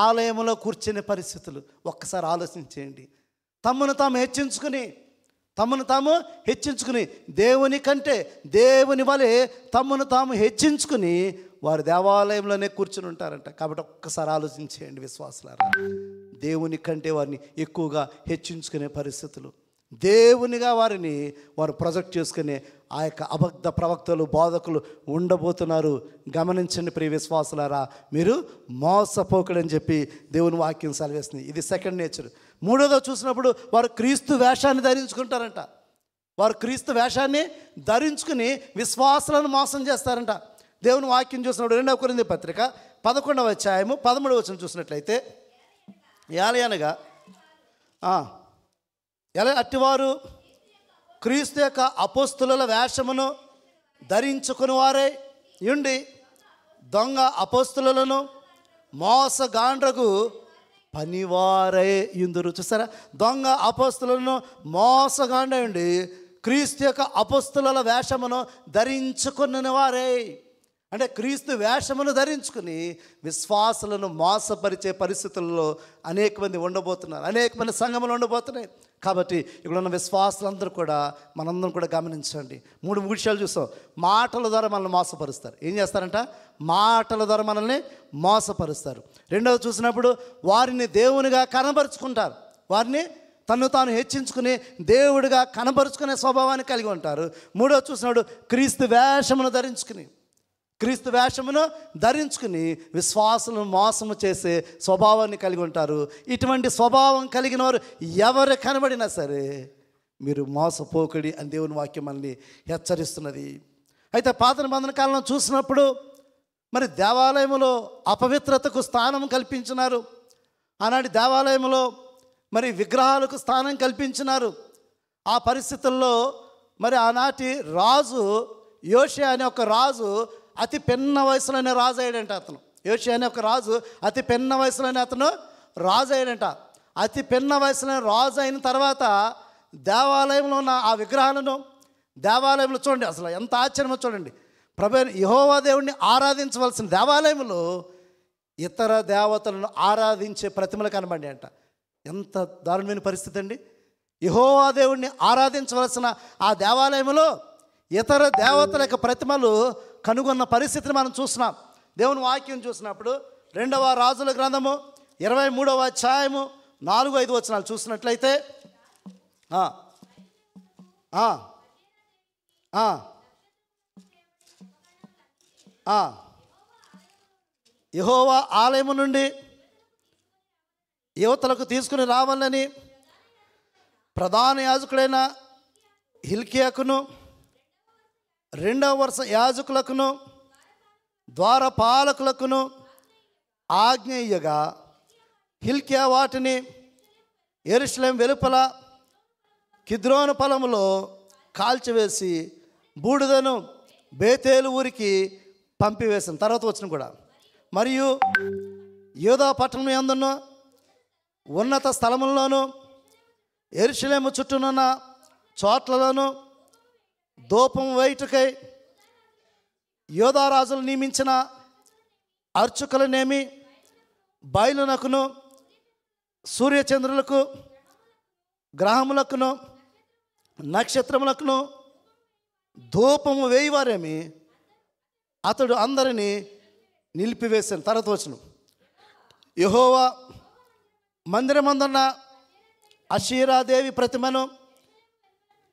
ఆలయంలో కూర్చునే పరిస్థితులు. ఒక్కసారి ఆలోచించేయండి. తమను తాము హెచ్చించుకుని దేవుని కంటే దేవుని వలె తమను తాము హెచ్చించుకుని వారు దేవాలయంలోనే కూర్చుని ఉంటారంట. కాబట్టి ఒక్కసారి ఆలోచించేయండి విశ్వాసులారా, దేవుని కంటే వారిని ఎక్కువగా హెచ్చించుకునే పరిస్థితులు, దేవునిగా వారు ప్రొజెక్ట్ చేసుకునే ఆ యొక్క అబద్ధ ప్రవక్తలు, బోధకులు ఉండబోతున్నారు. గమనించండి ప్రియ విశ్వాసులారా, మీరు మోసపోకడని చెప్పి దేవుని వాక్యం సెలవేస్తుంది. ఇది సెకండ్ నేచర్. మూడోదో చూసినప్పుడు వారు క్రీస్తు వేషాన్ని ధరించుకుంటారంట. వారు క్రీస్తు వేషాన్ని ధరించుకుని విశ్వాసులను మోసం చేస్తారంట. దేవుని వాక్యం చూసినప్పుడు 2వ కొరింథీ పత్రిక 11వ అధ్యాయము 13వ వచనం చూసినట్లయితే, ఏలయనగా ఎలా అట్టివారు క్రీస్తు యొక్క అపోస్తుల వేషమును ధరించుకుని వారే ఉండి దొంగ అపోస్తులను మోసగాండ్రకు పనివారై యుందురు. చూసారా, దొంగ అపోస్తులను మోసగాండ ఉండి క్రీస్తు యొక్క అపోస్తుల వేషమును ధరించుకుని వారే. అంటే క్రీస్తు వేషమును ధరించుకుని విశ్వాసులను మోసపరిచే పరిస్థితుల్లో అనేక మంది ఉండబోతున్నారు, అనేక మంది సంఘములు ఉండబోతున్నాయి. కాబట్టి ఇక్కడ ఉన్న విశ్వాసులందరూ కూడా మనందరం కూడా గమనించండి. 3 విషయాలు చూస్తాం. మాటల ద్వారా మనల్ని మోసపరుస్తారు. ఏం చేస్తారంట? మాటల ద్వారా మనల్ని మోసపరుస్తారు. రెండవది చూసినప్పుడు వారిని దేవునిగా కనబరుచుకుంటారు. వారిని తను తాను హెచ్చించుకుని దేవుడిగా కనబరుచుకునే స్వభావాన్ని కలిగి ఉంటారు. మూడవది చూసినప్పుడు క్రీస్తు వేషమును ధరించుకుని విశ్వాసులను మోసము చేసే స్వభావాన్ని కలిగి ఉంటారు. ఇటువంటి స్వభావం కలిగిన వారు ఎవరు కనబడినా సరే మీరు మోసపోకడి అని దేవుని వాక్యం మనల్ని హెచ్చరిస్తున్నది. అయితే పాత నిబంధన కాలంలో చూసినప్పుడు మరి దేవాలయంలో అపవిత్రతకు స్థానం కల్పించినారు. ఆనాటి దేవాలయంలో మరి విగ్రహాలకు స్థానం కల్పించినారు. ఆ పరిస్థితుల్లో మరి ఆనాటి రాజు యోషియా అనే ఒక రాజు అతి పెన్న వయసులోనే రాజు అయ్యాడంట. యోషియా అనే ఒక రాజు అతి పెన్న వయసులోనే రాజు అయ్యాడంట. అతి పెన్న వయసులోనే రాజు అయిన తర్వాత దేవాలయంలో ఉన్న ఆ విగ్రహాలను దేవాలయంలో చూడండి, అసలు ఎంత ఆశ్చర్యమో చూడండి. యెహోవా దేవుడిని ఆరాధించవలసిన దేవాలయంలో ఇతర దేవతలను ఆరాధించే ప్రతిమలు కనబడి అంట. ఎంత దారుణమైన పరిస్థితి అండి. యెహోవా దేవుణ్ణి ఆరాధించవలసిన ఆ దేవాలయంలో ఇతర దేవతల యొక్క ప్రతిమలు కనుగొన్న పరిస్థితిని మనం చూస్తున్నాం. దేవుని వాక్యం చూసినప్పుడు 2వ రాజుల గ్రంథము 23వ అధ్యాయము 4-5 వచనాలు చూసినట్లయితే యెహోవా ఆలయము నుండి యువతలకు తీసుకుని రావాలని ప్రధాన యాజకుడైన హిల్కియాకును 2వ వరుస యాజకులకును ద్వారపాలకులకును ఆజ్ఞ ఇయ్యగా హిల్కియా వాటిని యెరూషలేం వెలుపల కిద్రోను పొలములో కాల్చివేసి బూడిదను బేతేలు ఊరికి పంపివేశాను. తర్వాత వచ్చిన కూడా మరియు యూదా పట్టణం యందును ఉన్నత స్థలముల్లోనూ యెరూషలేము చుట్టూనున్న చోట్లలోనూ ధూపం వేయుటకై యోధారాజులు నియమించిన అర్చకులనేమి బయలునకును సూర్యచంద్రులకు గ్రహములకును నక్షత్రములకును ధూపము వేయవారేమి అతడు అందరినీ నిలిపివేశాను. తర్వాత వచనం యెహోవా మందిరమందున్న అషీరాదేవి ప్రతిమను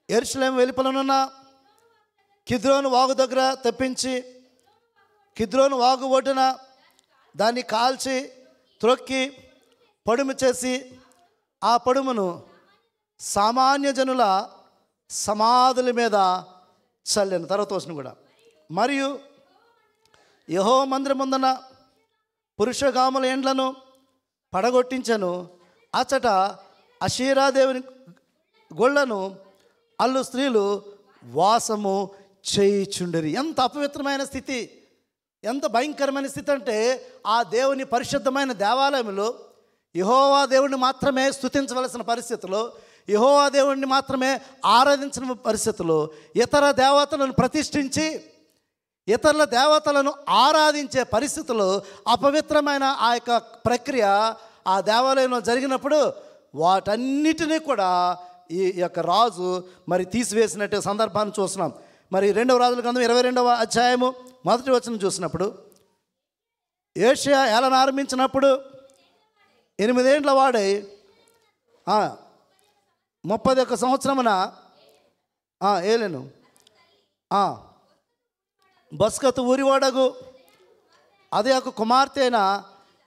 యెరూషలేము వెలుపలనున్న కిద్రోను వాగు దగ్గర తెప్పించి కిద్రోను వాగు ఒడ్డున దాన్ని కాల్చి త్రొక్కి పొడుము చేసి ఆ పొడుమును సామాన్య జనుల సమాధుల మీద చల్లాను. తర్వాత వచనం కూడా మరియు యెహోవా మందిరమందున పురుషగాముల ఎండ్లను పడగొట్టించను. అచ్చట అషీరాదేవుని గొళ్ళను అల్లు స్త్రీలు వాసము చేయుచుండిరి. ఎంత అపవిత్రమైన స్థితి, ఎంత భయంకరమైన స్థితి అంటే ఆ దేవుని పరిశుద్ధమైన దేవాలయంలో యెహోవా దేవుణ్ణి మాత్రమే స్తుతించవలసిన పరిస్థితుల్లో, యెహోవా దేవుణ్ణి మాత్రమే ఆరాధించిన పరిస్థితుల్లో ఇతర దేవతలను ప్రతిష్ఠించి ఇతరుల దేవతలను ఆరాధించే పరిస్థితుల్లో అపవిత్రమైన ఆ యొక్క ప్రక్రియ ఆ దేవాలయంలో జరిగినప్పుడు వాటన్నిటినీ కూడా ఈ యొక్క రాజు మరి తీసివేసినట్టు సందర్భాన్ని చూస్తున్నాం. మరి 2వ రాజుల గ్రంథం 22వ అధ్యాయము 1వ వచనం చూసినప్పుడు యోషియా ఏలన ఆరంభించినప్పుడు 8 ఏండ్ల వాడై 31 సంవత్సరమున ఏలేను బస్కతు ఊరివాడగు అదే ఒక కుమార్తె అయిన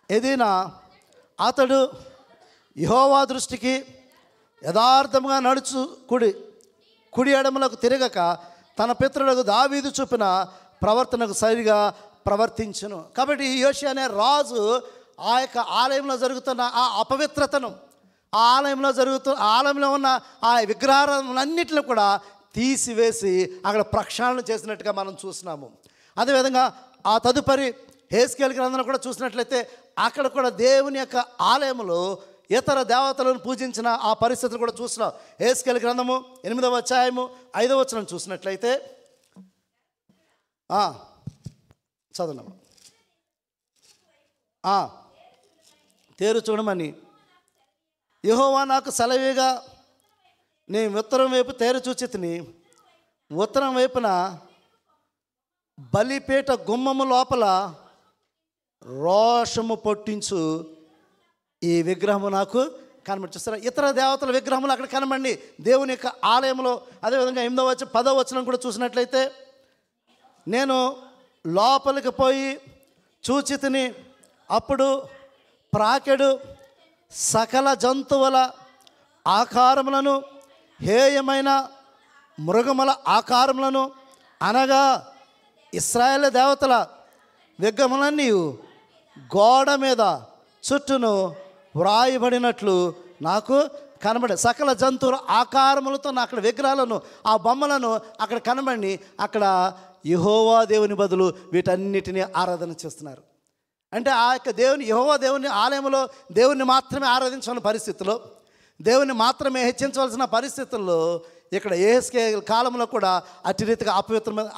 ఎదీనా అతడు యెహోవా దృష్టికి యథార్థముగా నడుచు కుడి ఎడమలకు తిరగక తన పితరులకు దావీదు చూపిన ప్రవర్తనకు సరిగా ప్రవర్తించును. కాబట్టి ఈ యోషియా అనే రాజు ఆ యొక్క ఆలయంలో జరుగుతున్న ఆ అపవిత్రతను, ఆ ఆలయంలో ఉన్న ఆ విగ్రహాలన్నింటిని కూడా తీసివేసి అక్కడ ప్రక్షాళన చేసినట్టుగా మనం చూస్తున్నాము. అదేవిధంగా ఆ తదుపరి హెస్కేలు గ్రంథంలో కూడా చూసినట్లయితే అక్కడ కూడా దేవుని యొక్క ఆలయంలో ఇతర దేవతలను పూజించిన ఆ పరిస్థితులు కూడా చూస్తున్నాం. హెస్కేలు గ్రంథము 8వ అధ్యాయము 5వ వచనం చూసినట్లయితే చదవనమ్మా. తేరు చూడమని యెహోవా నాకు సెలవేగా నేను ఉత్తరం వైపు తేరు చూచితిని. ఉత్తరం వైపున బలిపీఠ గుమ్మము లోపల రోషము పొట్టించు ఈ విగ్రహము నాకు కనబడి. చూస్తారా, ఇతర దేవతల విగ్రహములు అక్కడ కనబడి దేవుని యొక్క ఆలయంలో. అదేవిధంగా 8వ వచనం 10వ వచనం కూడా చూసినట్లయితే నేను లోపలికి పోయి చూచితిని, అప్పుడు ప్రాకెడు సకల జంతువుల ఆకారములను హేయమైన మృగముల ఆకారములను అనగా ఇశ్రాయేలు దేవతల విగ్రహములన్నీ గోడ మీద చుట్టూను వ్రాయబడినట్లు నాకు కనబడి, సకల జంతువుల ఆకారములతో అక్కడ విగ్రహాలను ఆ బొమ్మలను అక్కడ కనబడి అక్కడ యెహోవా దేవుని బదులు వీటన్నిటినీ ఆరాధన చేస్తున్నారు. అంటే ఆ యొక్క యెహోవా దేవుని ఆలయంలో దేవుణ్ణి మాత్రమే ఆరాధించాల్సిన పరిస్థితుల్లో, దేవుని మాత్రమే హెచ్చించవలసిన పరిస్థితుల్లో ఇక్కడ యెహెజ్కేలు కాలంలో కూడా అట్టి రీతిగా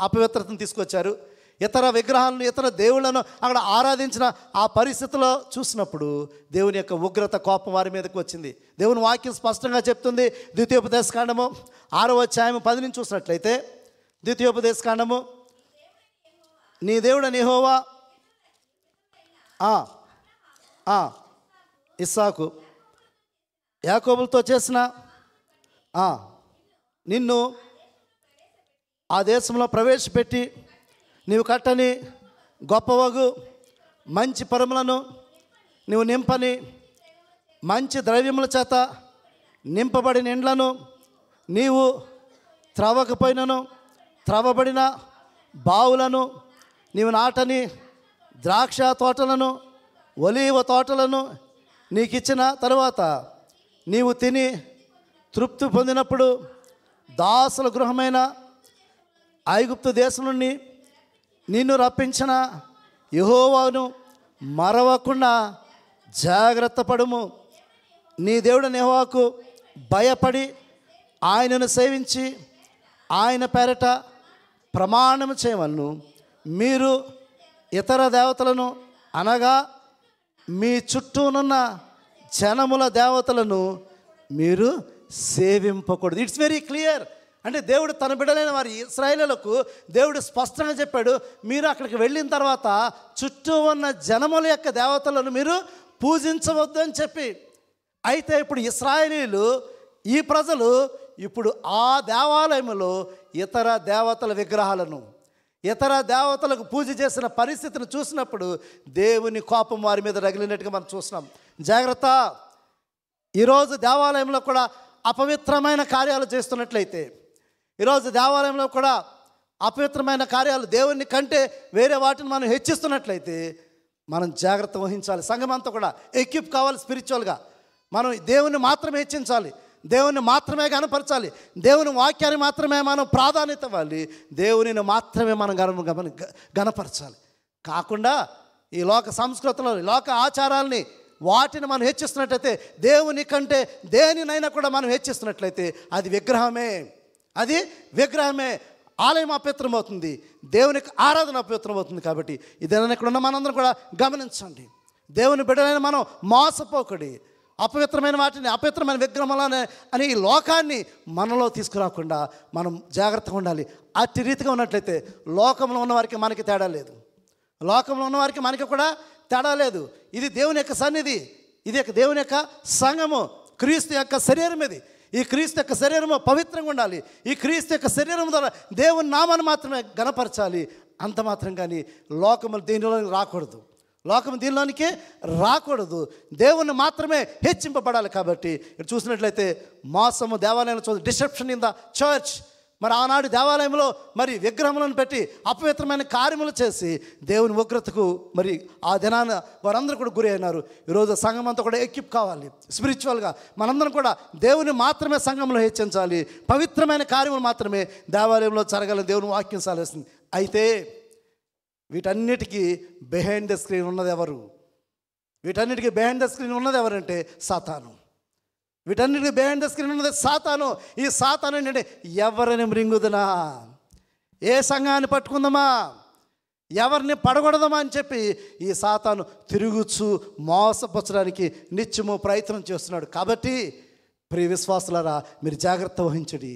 అపవిత్రతను తీసుకొచ్చారు. ఇతర విగ్రహాలను ఇతర దేవుళ్లను అక్కడ ఆరాధించిన ఆ పరిస్థితిలో చూసినప్పుడు దేవుని యొక్క ఉగ్రత కోపం వారి మీదకి వచ్చింది. దేవుని వాక్యం స్పష్టంగా చెప్తుంది. ద్వితీయోపదేశకాండము 6వ అధ్యాయము 10 నుంచి చూసినట్లయితే, ద్వితీయోపదేశకాండము, నీ దేవుడైన యెహోవా ఇస్సాకు యాకోబులతో చేసిన నిన్ను ఆ దేశంలో ప్రవేశపెట్టి నీవు కట్టని గొప్పవగు మంచి పరములను నీవు నింపని మంచి ద్రవ్యముల చేత నింపబడిన ఇండ్లను నీవు త్రవ్వకపోయినను త్రవ్వబడిన బావులను నీవు నాటని ద్రాక్ష తోటలను ఒలీవ తోటలను నీకు ఇచ్చిన తరువాత నీవు తిని తృప్తి పొందినప్పుడు దాసుల గృహమైన ఐగుప్తు దేశం నుండి నిన్ను రప్పించిన యెహోవాను మరవకుండా జాగ్రత్త పడుము. నీ దేవుడైన యెహోవాకు భయపడి ఆయనను సేవించి ఆయన పేరట ప్రమాణం చేయవలను. మీరు ఇతర దేవతలను అనగా మీ చుట్టూనున్న జనముల దేవతలను మీరు సేవింపకూడదు. It's very clear. అంటే దేవుడు తన బిడ్డలైన వారి ఇశ్రాయేలులకు దేవుడు స్పష్టంగా చెప్పాడు, మీరు అక్కడికి వెళ్ళిన తర్వాత చుట్టూ ఉన్న జనముల యొక్క దేవతలను మీరు పూజించవద్దు అని చెప్పి. అయితే ఇప్పుడు ఇశ్రాయేలీలు, ఈ ప్రజలు ఇప్పుడు ఆ దేవాలయంలో ఇతర దేవతల విగ్రహాలను, ఇతర దేవతలకు పూజ చేసిన పరిస్థితిని చూసినప్పుడు దేవుని కోపం వారి మీద రగిలినట్టుగా మనం చూస్తున్నాం. జాగ్రత్త. ఈరోజు దేవాలయంలో కూడా అపవిత్రమైన కార్యాలు చేస్తున్నట్లయితే, ఈరోజు దేవాలయంలో కూడా అపవిత్రమైన కార్యాలు దేవుని కంటే వేరే వాటిని మనం హెచ్చిస్తున్నట్లయితే మనం జాగ్రత్త వహించాలి. సంఘం అంతా కూడా ఎక్విప్ కావాలి. స్పిరిచువల్గా మనం దేవుని మాత్రమే హెచ్చించాలి, దేవుని మాత్రమే గణపరచాలి, దేవుని వాక్యాన్ని మాత్రమే మనం ప్రాధాన్యత ఇవ్వాలి, దేవునిని మాత్రమే మనం గణపరచాలి. కాకుండా ఈ లోక సంస్కృతిలో లోక ఆచారాలని వాటిని మనం హెచ్చిస్తున్నట్లయితే, దేవుని కంటే దేనినైనా కూడా మనం హెచ్చిస్తున్నట్లయితే అది విగ్రహమే, అది విగ్రహమే. ఆలయం అపవిత్రమవుతుంది, దేవునికి ఆరాధన అపవిత్రమవుతుంది. కాబట్టి ఇదేనా ఇక్కడ ఉన్న మనందరం కూడా గమనించండి. దేవుని బిడ్డలైన మనం మోసపోకడి, అపవిత్రమైన వాటిని, అపవిత్రమైన విగ్రహాలని అని ఈ లోకాన్ని మనలో తీసుకురాకుండా మనం జాగ్రత్తగా ఉండాలి. అట్టి రీతిగా ఉన్నట్లయితే లోకంలో ఉన్నవారికి మనకి తేడా లేదు, లోకంలో ఉన్నవారికి మనకి కూడా తేడా లేదు. ఇది దేవుని యొక్క సన్నిధి, ఇది దేవుని యొక్క సంఘము, క్రీస్తు యొక్క శరీరం. ఇది ఈ క్రీస్తు యొక్క శరీరము పవిత్రంగా ఉండాలి. ఈ క్రీస్తు యొక్క శరీరం ద్వారా దేవుని నామాన్ని మాత్రమే గణపరచాలి. అంత మాత్రం. కానీ లోకము దీనిలోనికి రాకూడదు, లోకం దీనిలోనికి రాకూడదు. దేవుణ్ణి మాత్రమే హెచ్చింపబడాలి. కాబట్టి ఇక్కడ చూసినట్లయితే మోసము దేవాలయంలో చూసి డిసెప్షన్ ఇన్ ద చర్చ్. మరి ఆనాడు దేవాలయంలో మరి విగ్రహములను పెట్టి అపవిత్రమైన కార్యములు చేసి దేవుని ఉగ్రతకు మరి ఆ దినాన వారందరూ కూడా గురి అయినారు. ఈరోజు సంఘం అంతా కూడా ఎక్విప్ కావాలి. స్పిరిచువల్గా మనందరం కూడా దేవుని మాత్రమే సంఘంలో హెచ్చించాలి. పవిత్రమైన కార్యములు మాత్రమే దేవాలయంలో జరగాలని దేవుని వాక్యం సాలేస్తుంది. అయితే వీటన్నిటికీ బిహైండ్ ద స్క్రీన్ ఉన్నది ఎవరు? వీటన్నిటికీ బిహైండ్ ద స్క్రీన్ ఉన్నది ఎవరంటే సాతాను. వీటన్నిటికీ బిహైండ్ ద స్క్రీన్ ఉన్నది సాతాను. ఈ సాతాను ఏంటంటే ఎవరిని మృంగుదనా, ఏ సంఘాన్ని పట్టుకుందామా, ఎవరిని పడగొడదామా అని చెప్పి ఈ సాతాను తిరుగుచు మోసపరచడానికి నిత్యము ప్రయత్నం చేస్తున్నాడు. కాబట్టి ప్రియ విశ్వాసులారా, మీరు జాగ్రత్త వహించండి.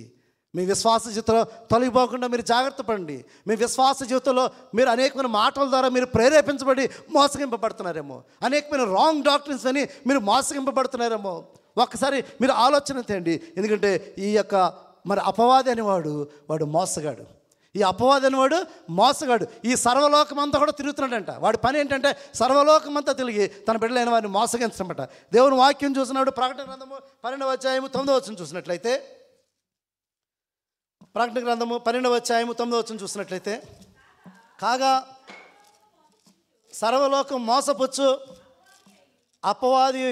మీ విశ్వాస జీవితంలో తొలగిపోకుండా మీరు జాగ్రత్త పడండి. మీ విశ్వాస జీవితంలో మీరు అనేకమైన మాటల ద్వారా మీరు ప్రేరేపించబడి మోసగింపబడుతున్నారేమో, అనేకమైన రాంగ్ డాక్టరీన్స్ అని మీరు మోసగింపబడుతున్నారేమో. ఒక్కసారి మీరు ఆలోచన చేయండి. ఎందుకంటే ఈ యొక్క మరి అపవాది అనేవాడు వాడు మోసగాడు. ఈ అపవాది అనేవాడు మోసగాడు. ఈ సర్వలోకం అంతా కూడా తిరుగుతున్నాడంట. వాడి పని ఏంటంటే సర్వలోకం అంతా తిరిగి తన బిడ్డలైన వారిని మోసగించడమట. దేవుని వాక్యం చూసినాడు. ప్రకటన గ్రంథము 12వ అధ్యాయము 9వ వచనం చూసినట్లయితే, ప్రకటన గ్రంథము 12వ అధ్యాయము 9వ వచనం చూసినట్లయితే, కాగా సర్వలోకం మోసపుచ్చు అపవాది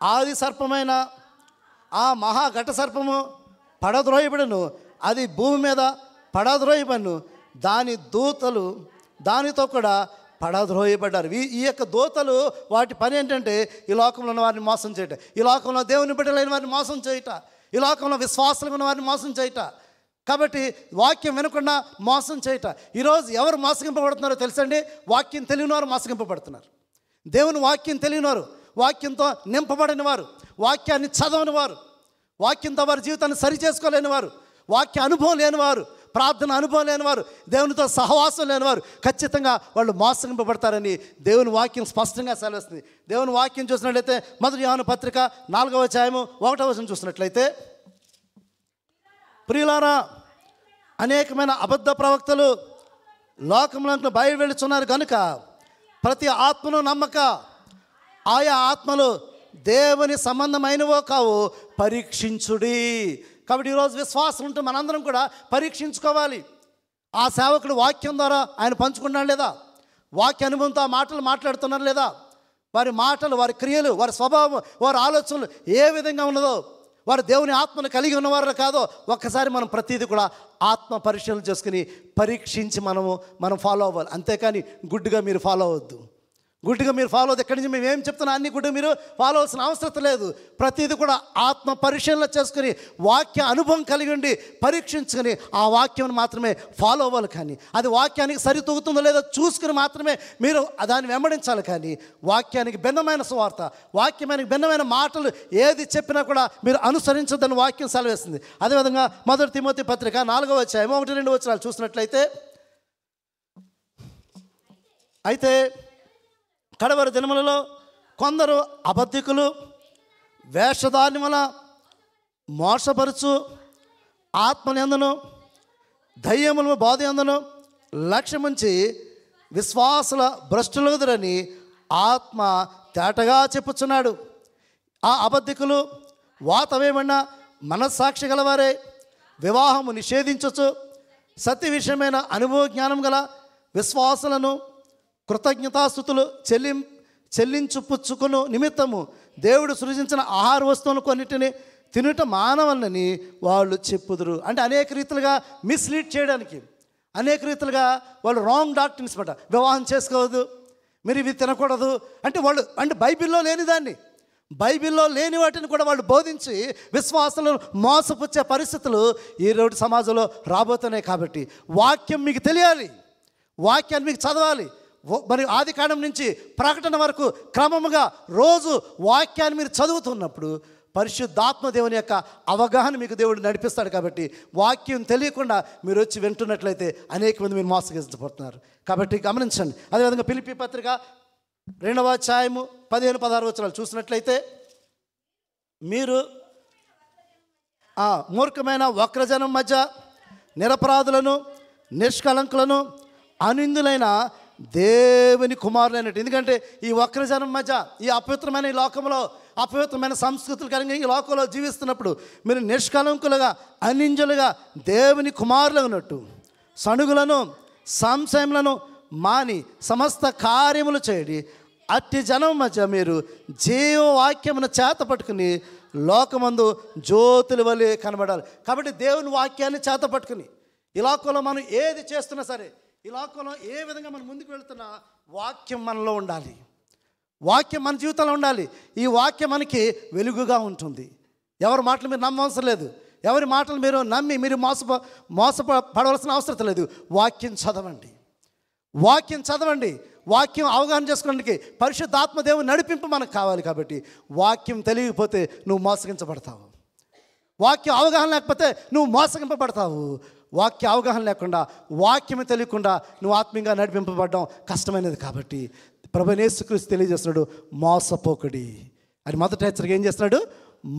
ఆది సర్పమైన ఆ మహాఘట సర్పము పడద్రోయబడును, అది భూమి మీద పడద్రోయబడును, దాని దూతలు దానితో కూడా పడద్రోయబడ్డారు. ఈ యొక్క దూతలు వాటి పని ఏంటంటే ఈ లోకంలో ఉన్న వారిని మోసం చేయట, ఈ లోకంలో దేవుని బిడ్డలైన వారిని మోసం చేయట, ఈ లోకంలో విశ్వాసులు ఉన్న వారిని మోసం చేయట. కాబట్టి వాక్యం వినకుండా మోసం చేయట. ఈరోజు ఎవరు మోసగింపబడుతున్నారో తెలుసండి? వాక్యం తెలియని వారు మోసగింపబడుతున్నారు. దేవుని వాక్యం తెలియని వారు, వాక్యంతో నింపబడిన వారు, వాక్యాన్ని చదవని వారు, వాక్యంతో వారి జీవితాన్ని సరి చేసుకోలేని వారు, వాక్య అనుభవం లేనివారు, ప్రార్థన అనుభవం లేనివారు, దేవునితో సహవాసం లేనివారు ఖచ్చితంగా వాళ్ళు మోసగింపబడతారని దేవుని వాక్యం స్పష్టంగా సెలవిస్తుంది. దేవుని వాక్యం చూసినట్లయితే మొదటి యోహాను పత్రిక 4వ అధ్యాయము 1వ వచనం చూసినట్లయితే, ప్రియులారా, అనేకమైన అబద్ధ ప్రవక్తలు లోకంలో బయలు వెళుచున్నారు కనుక ప్రతి ఆత్మను నమ్మక, ఆయా ఆత్మలు దేవుని సంబంధమైనవో కావు పరీక్షించుడి. కాబట్టి ఈరోజు విశ్వాసం ఉంటే మనందరం కూడా పరీక్షించుకోవాలి. ఆ సేవకుడు వాక్యం ద్వారా ఆయన పంచుకున్నాడు లేదా? వాక్య అనుభవంతో ఆ మాటలు మాట్లాడుతున్నారు లేదా? వారి మాటలు, వారి క్రియలు, వారి స్వభావం, వారి ఆలోచనలు ఏ విధంగా ఉన్నదో, వారు దేవుని ఆత్మను కలిగి ఉన్నవారు కాదో ఒక్కసారి మనం ప్రతిదీ కూడా ఆత్మ పరిశీలన చేసుకుని పరీక్షించి మనం ఫాలో అవ్వాలి. అంతేకాని గుడ్డుగా మీరు ఫాలో అవ్వద్దు. గుడ్డుగా మీరు ఫాలో అవుతుంది. ఎక్కడి నుంచి మేము ఏం చెప్తున్నా అన్ని గుడ్డు మీరు ఫాలో అవ్వాల్సిన అవసరం లేదు. ప్రతిదీ కూడా ఆత్మ పరిశీలన చేసుకుని వాక్య అనుభవం కలిగి ఉండి పరీక్షించుకొని ఆ వాక్యం మాత్రమే ఫాలో అవ్వాలి. కానీ అది వాక్యానికి సరితూగుతుందో లేదో చూసుకుని మాత్రమే మీరు దాన్ని వెంబడించాలి. కానీ వాక్యానికి భిన్నమైన సువార్త, వాక్యానికి భిన్నమైన మాటలు ఏది చెప్పినా కూడా మీరు అనుసరించొద్దని వాక్యం సెలవేస్తుంది. అదేవిధంగా మొదటి తిమోతి పత్రిక 4వ అధ్యాయం 1-2 వచనాలు చూసినట్లయితే, అయితే కడవరి దినములలో కొందరు అబద్ధికులు వేషధాన్యముల మోసపరుచు ఆత్మనందును దయ్యముల బోధయందును లక్ష్యముంచి విశ్వాసుల భ్రష్టులగుదురని ఆత్మ తేటగా చెప్పుచున్నాడు. ఆ అబద్ధికులు వాతవేమన్నా మనస్సాక్షి గలవారే, వివాహము నిషేధించచ్చు, సత్య విషయమైన అనుభవ జ్ఞానం గల విశ్వాసులను కృతజ్ఞతాస్తుతులు చెల్లించుపుచ్చుకును నిమిత్తము దేవుడు సృజించిన ఆహార వస్తువులు కొన్నిటిని తినుట మానవలని వాళ్ళు చెప్పుదురు. అంటే అనేక రీతిలుగా మిస్లీడ్ చేయడానికి, అనేక రీతిలుగా వాళ్ళు రాంగ్ డాక్ట్రిన్స్ మాట. వివాహం చేసుకోవద్దు, మీరు ఇవి తినకూడదు అంటే బైబిల్లో లేని దాన్ని, బైబిల్లో లేని వాటిని కూడా వాళ్ళు బోధించి విశ్వాసాలను మోసపుచ్చే పరిస్థితులు ఈరోజు సమాజంలో రాబోతున్నాయి. కాబట్టి వాక్యం మీకు తెలియాలి, వాక్యాన్ని మీకు చదవాలి. మరి ఆది కాండం నుంచి ప్రకటన వరకు క్రమముగా రోజు వాక్యాన్ని మీరు చదువుతున్నప్పుడు పరిశుద్ధాత్మ దేవుని యొక్క అవగాహన మీకు దేవుడు నడిపిస్తాడు. కాబట్టి వాక్యం తెలియకుండా మీరు వచ్చి వింటున్నట్లయితే అనేక మంది మీరు మోసగించబడుతున్నారు. కాబట్టి గమనించండి. అదేవిధంగా ఫిలిప్పీ పత్రిక 2వ అధ్యాయము 15-16 వచనాలు చూసినట్లయితే, మీరు మూర్ఖమైన వక్రజనం మధ్య నిరపరాధులను, నిష్కలంకులను, అనిందులైన దేవుని కుమారులైనట్టు. ఎందుకంటే ఈ వక్రజనం మధ్య, ఈ అపవిత్రమైన ఈ లోకంలో, అపవిత్రమైన సంస్కృతులు కలిగిన ఈ లోకంలో జీవిస్తున్నప్పుడు మీరు నిష్కలంకులుగా, అనింజలుగా దేవుని కుమారులు ఉన్నట్టు సణుగులను, సంశయములను మాని సమస్త కార్యములు చేయడి. అట్టి జనం మధ్య మీరు జీవవాక్యమును చేత పట్టుకుని లోకమందు జ్యోతుల వలె కనబడాలి. కాబట్టి దేవుని వాక్యాన్ని చేత పట్టుకుని ఈ లోకంలో మనం ఏది చేస్తున్నా సరే, ఈ లోకంలో ఏ విధంగా మనం ముందుకు వెళ్తున్నా వాక్యం మనలో ఉండాలి, వాక్యం మన జీవితంలో ఉండాలి. ఈ వాక్యం మనకి వెలుగుగా ఉంటుంది. ఎవరి మాటలు మీరు నమ్మవలసిన లేదు, ఎవరి మాటలు మీరు నమ్మి మీరు మోసపడవలసిన అవసరం లేదు. వాక్యం చదవండి, వాక్యం చదవండి, వాక్యం అవగాహన చేసుకోవడానికి పరిశుద్ధాత్మ దేవుని నడిపింపు మనకు కావాలి. కాబట్టి వాక్యం తెలియకపోతే నువ్వు మోసగించబడతావు, వాక్యం అవగాహన లేకపోతే నువ్వు మోసగింపబడతావు. వాక్య అవగాహన లేకుండా, వాక్యం తెలియకుండా నువ్వు ఆత్మీయంగా నడిపింపబడడం కష్టమైనది. కాబట్టి ప్రభువైన యేసుక్రీస్తు తెలియజేస్తున్నాడు, మోసపోకడి అని. మొదటి హెచ్చరిక ఏం చేస్తున్నాడు?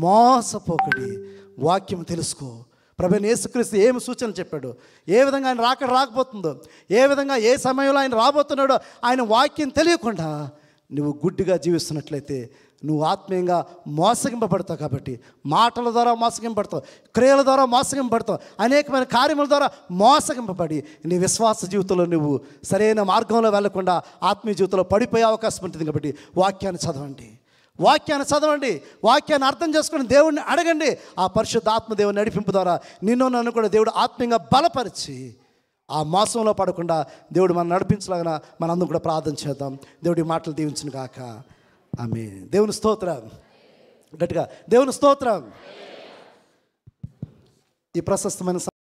మోసపోకడి, వాక్యం తెలుసుకో. ప్రభువైన యేసుక్రీస్తు ఏమి సూచన చెప్పాడు, ఏ విధంగా ఆయన రాకపోతుందో, ఏ విధంగా ఏ సమయంలో ఆయన రాబోతున్నాడో ఆయన వాక్యం తెలియకుండా నువ్వు గుడ్డిగా జీవిస్తున్నట్లయితే నువ్వు ఆత్మీయంగా మోసగింపబడతావు. కాబట్టి మాటల ద్వారా మోసగింపబడతావు, క్రియల ద్వారా మోసగింపబడతావు, అనేకమైన కార్యముల ద్వారా మోసగింపబడి నీ విశ్వాస జీవితంలో నువ్వు సరైన మార్గంలో వెళ్లకుండా ఆత్మీయ జీవితంలో పడిపోయే అవకాశం ఉంటుంది. కాబట్టి వాక్యాన్ని చదవండి, వాక్యాన్ని చదవండి, వాక్యాన్ని అర్థం చేసుకుని దేవుడిని అడగండి. ఆ పరిశుద్ధ ఆత్మదేవుని నడిపింపు ద్వారా నన్ను కూడా దేవుడు ఆత్మీయంగా బలపరిచి ఆ మోసంలో పడకుండా దేవుడు మనం నడిపించలాగా మనందరం కూడా ప్రార్థన చేద్దాం. దేవుడి మాటలు దీవించును గాక. ఆమేన్. దేవుని స్తోత్రం, గట్టిగా దేవుని స్తోత్రం. ఈ ప్రశస్తమైన